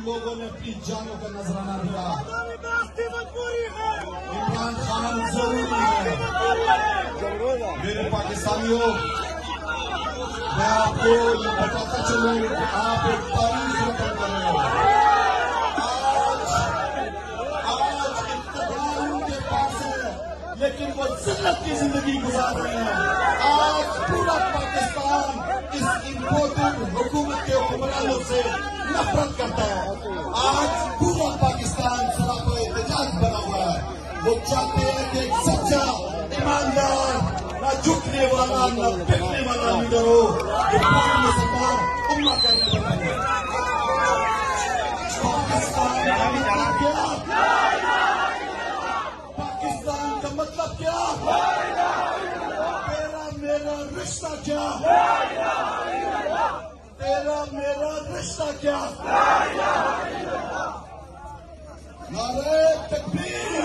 लोगों ने अपनी जानों का नजराना दिया। इमरान खान जरूरी है। मेरे पाकिस्तानियों, मैं आपको ये बताता चलूं कि आप एक तारीख रकम कर रहे हो। आज इक़्तिदार उनके पास है, लेकिन वो जिल्लत की जिंदगी गुजार रहे हैं। आज पूरा पाकिस्तान इस इम्पोर्टेंट हुकूमत के हुक्मरानों से नफरत करता है। आज पूरा पाकिस्तान सरापा एहतजाज बना हुआ है। वो चाहते हैं कि एक सच्चा, ईमानदार, न झुकने वाला न बिकने वाला लीडर हो जो पूरे मुसलमान उम्मा करने वाला है। पाकिस्तान का मतलब क्या? पाकिस्तान का मतलब क्या? तेरा मेरा रिश्ता क्या? तेरा मेरा रिश्ता क्या? नारे तकबीर!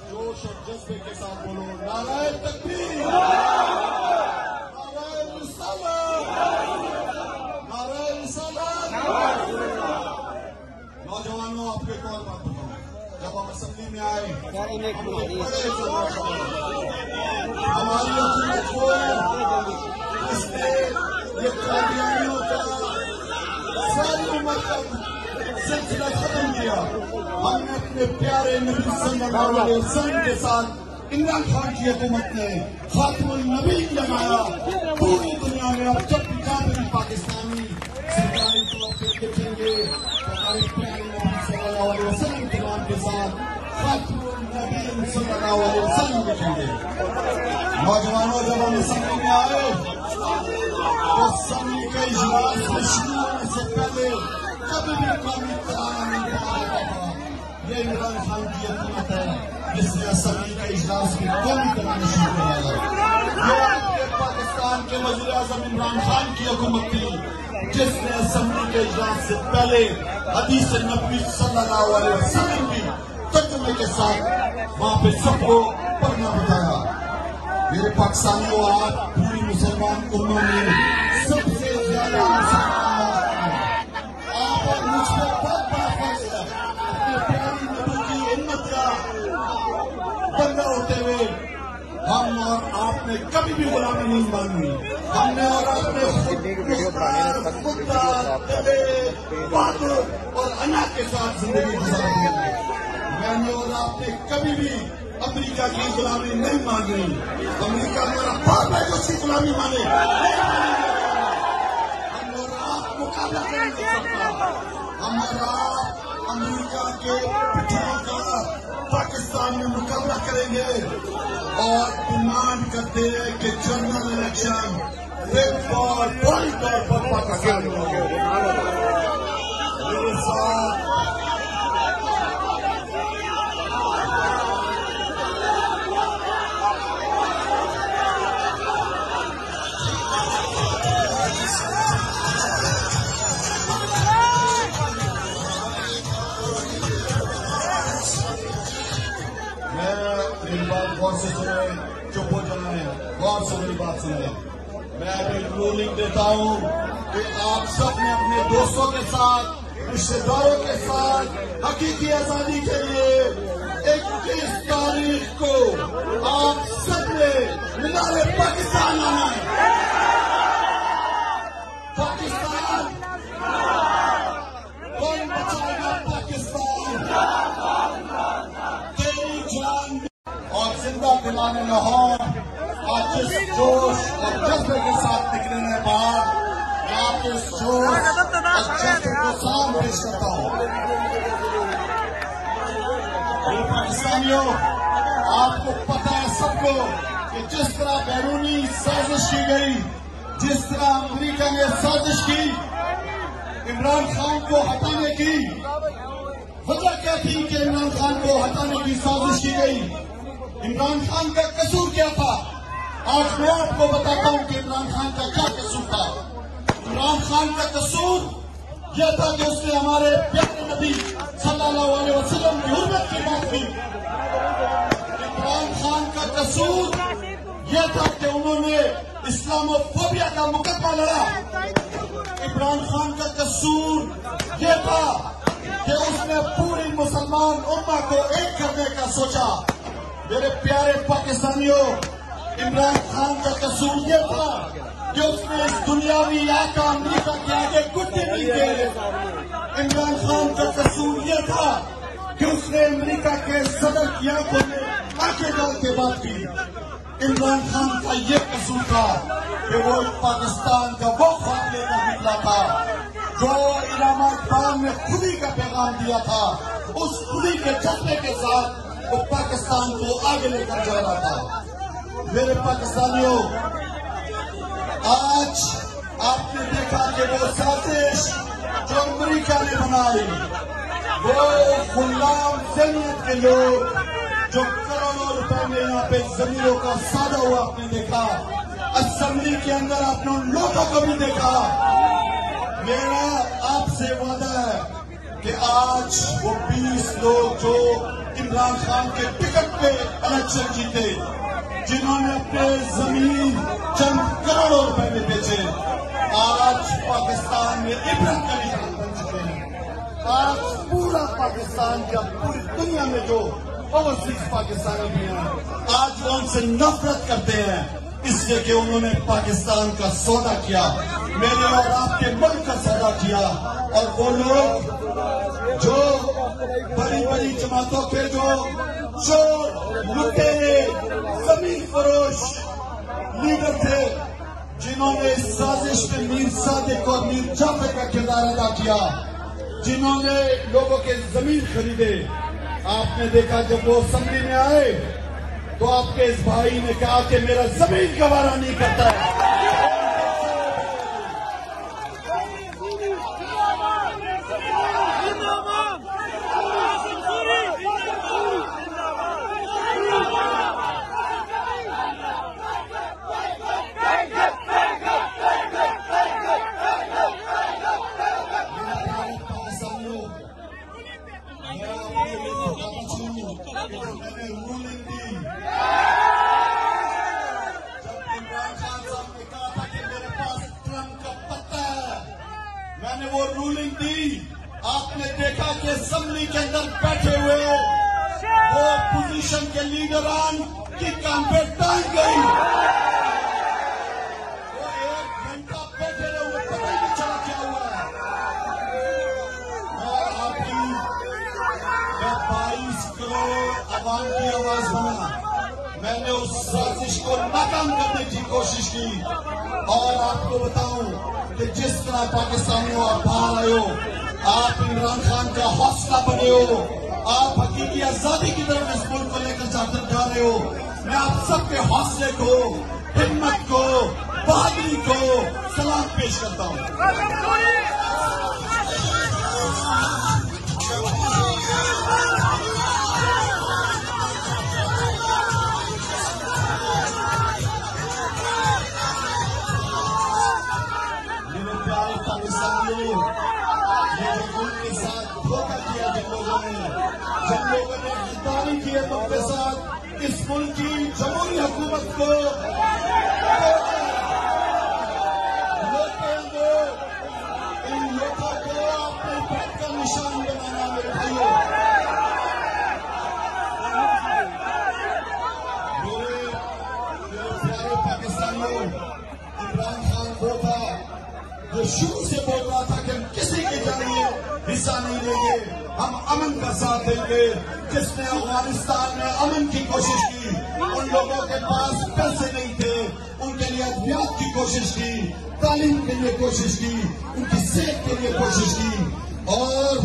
जोश और जज्बे के साथ बोलो, नारे तकबीर! नारे रिसालत! नारे रिसालत! नौजवानों, आपको एक और बात बताऊं, जब हम असेंबली में आए हमारी हुकूमत को इसने ये कादियानियों का सारी उम्र तक सिलसिला खत्म किया। हमने अपने प्यारे नबी सल्लल्लाहु अलैहि वसल्लम के साथ इमरान खान की हुकूमत ने खातमुल नबी लगाया। पूरी दुनिया में अब जब जहाँ भी पाकिस्तानी सरकारी तौर पर देखेंगे तो हमारे प्यारे नबी सल्लल्लाहु अलैहि वसल्लम के नाम के साथ खातमुल नबी सल्लल्लाहु अलैहि वसल्लम देखेंगे। नौजवानों, जब हम असेंबली में आए तो असेंबली के इजलास में शुरू होने से पहले कभी भी कौमी तराना नहीं पड़ा था। ये इमरान खान की हुकूमत है जिसने असेंबली के इजलास में कौमी तराना शुरू कराया। ये आपके पाकिस्तान के वज़ीर आज़म इमरान खान की हुकूमत थी जिसने असेंबली के इजलास से पहले हदीस नबी सल्लल्लाहु अलैहि वसल्लम की तर्जुमे के साथ वहां पे सबको पढ़ना बताया। मेरे पाकिस्तानियों, आज पूरी मुसलमान उम्मा में सबसे ज्यादा मुसलमान आप और मुझ पर बहुत बड़ा फर्ज है। अपने प्यारी नबी की हिम्मत का बंदा होते हुए हम और आपने कभी भी गुलामी नहीं मांगी। हमने और आपने बहादुर और अना के साथ जिंदगी गुजारी है। मैंने और आपने कभी भी अमेरिका की गुलामी नहीं मांगी। अमेरिका हमारा बाप है जो उसकी गुलामी माने। हम और आप मुकाबला करेंगे सबका। हमारा अमेरिका के पिछड़ों का पाकिस्तान में मुकाबला करेंगे और डिमांड करते हैं कि जनरल इलेक्शन फौरी तौर पर पाकिस्तान में होंगे। मेरे साथ गौर से सुने, चुप हो जाए, गौर से मेरी बात सुने। मैं अभी रूलिंग देता हूं कि आप सब ने अपने दोस्तों के साथ, रिश्तेदारों के साथ हकीकी आजादी के लिए 21 तारीख को आप सब ने मीनारे पाकिस्तान आना है। पाकिस्तान कौन बचाएगा? पाकिस्तान तेरी जान और जिंदा दिलाने लाहौर आज जिस जोश और जज्बे के साथ निकलने के बाद मैं आपको इस जोश और जज्बे को सलाम पेश करता हूँ। मेरे पाकिस्तानियों, आपको पता है सबको कि जिस तरह बैरूनी साजिश की गई, जिस तरह अमेरिका ने साजिश की इमरान खान को हटाने की, वजह क्या थी कि इमरान खान को हटाने की साजिश की गई? इमरान खान का कसूर क्या था? आज मैं आपको बताता हूं कि इमरान खान का क्या कसूर था। इमरान खान का कसूर यह था कि उसने हमारे प्यारे नबी सल्लल्लाहु अलैहि वसल्लम की हुर्मत की बात की। इमरान खान का कसूर यह था कि उन्होंने इस्लामोफोबिया का मुकदमा लड़ा। इमरान खान का कसूर ये था कि उसने पूरी मुसलमान उम्मा को एक करने का सोचा। मेरे प्यारे पाकिस्तानियों, इमरान खान का कसूर ये था कि उसने इस दुनियावी आका अमरीका के आगे घुटने नहीं दिए। इमरान खान का कसूर ये था कि उसने अमरीका के सदर की आंखों में आंखें डाल के बात की। इमरान खान का ये कसूर था कि वो पाकिस्तान का वो ख्वाब लेकर निकला था जो इलामा इकबाल ने खुदी का पैगाम दिया था। उस खुदी के जज्बे के साथ वो पाकिस्तान को आगे लेकर जा रहा था। मेरे पाकिस्तानियों, आज आपने देखा कि वो साजिश जो अमरीका ने बनाई, वो गुलाम जमीयत के लोग जो करोड़ों रुपए में यहाँ पे जमीनों का सौदा हुआ आपने देखा। असेंबली के अंदर आपने उन लोगों को भी देखा। मेरा आपसे वादा है कि आज वो 20 लोग जो इमरान खान के टिकट पे इलेक्शन जीते, जिन्होंने अपने जमीन चंद करोड़ों रुपए में बेचे, आज पाकिस्तान में इबरत का निशान बन चुके हैं। आज पूरा पाकिस्तान का पूरी दुनिया में जो ओवरसीज पाकिस्तानी भी हैं, आज वो उनसे नफरत करते हैं इसलिए कि उन्होंने पाकिस्तान का सौदा किया, मेरे और आपके मुल्क का सौदा किया। और वो लोग जो बड़ी बड़ी जमातों के जो चोर, लुटेरे, जमीन फरोश लीडर थे, जिन्होंने इस साजिश में मीर सादिक और मीर जाफर का किरदार अदा किया, जिन्होंने लोगों के जमीन खरीदे। आपने देखा जब वो असेंबली में आए तो आपके इस भाई ने कहा कि मेरा जमीन गवारा नहीं करता है। मैंने रूलिंग दी, जब इमरान खान साहब ने कहा था कि मेरे पास ट्रम्प का पत्ता है, मैंने वो रूलिंग दी। आपने देखा कि असेंबली के अंदर बैठे हुए वो अपोजिशन के लीडरान की काम पे टांग गई। वो 1 घंटा बैठे रहे, उन्हें पता ही नहीं चला क्या हुआ। मैं 22 करोड़ आवाम की आवाज बना। मैंने उस साजिश को नाकाम करने की कोशिश की। और आपको बताऊं कि जिस तरह पाकिस्तानियों आप बाहर आए हो, आप इमरान खान का हौसला बने हो, आप हकीकी आजादी की तरफ इस मुल्क को लेकर जा रहे हो। मैं आप सबके हौसले को, हिम्मत को, बहादुरी को सलाम पेश करता हूं। ये जो मुल्क के साथ धोखा किया जिन लोगों ने गद्दारी की है मुल्क के साथ, इस मुल्क की जमहूरी हुकूमत को इन लोगों को अपने पेट का निशान बनाना। मेरे भाइयों, मेरे प्यारे पाकिस्तानियों, इमरान खान वो था जो शुरू से बोल रहा था कि हम किसी के जरिए हिस्सा नहीं लेंगे, हम अमन का साथ देंगे। जिसने अफगानिस्तान में अमन की कोशिश की, उन लोगों के पास पैसे नहीं थे, उनके लिए अद्वियात की कोशिश की, तालीम के लिए कोशिश की, उनकी सेहत के लिए कोशिश की। और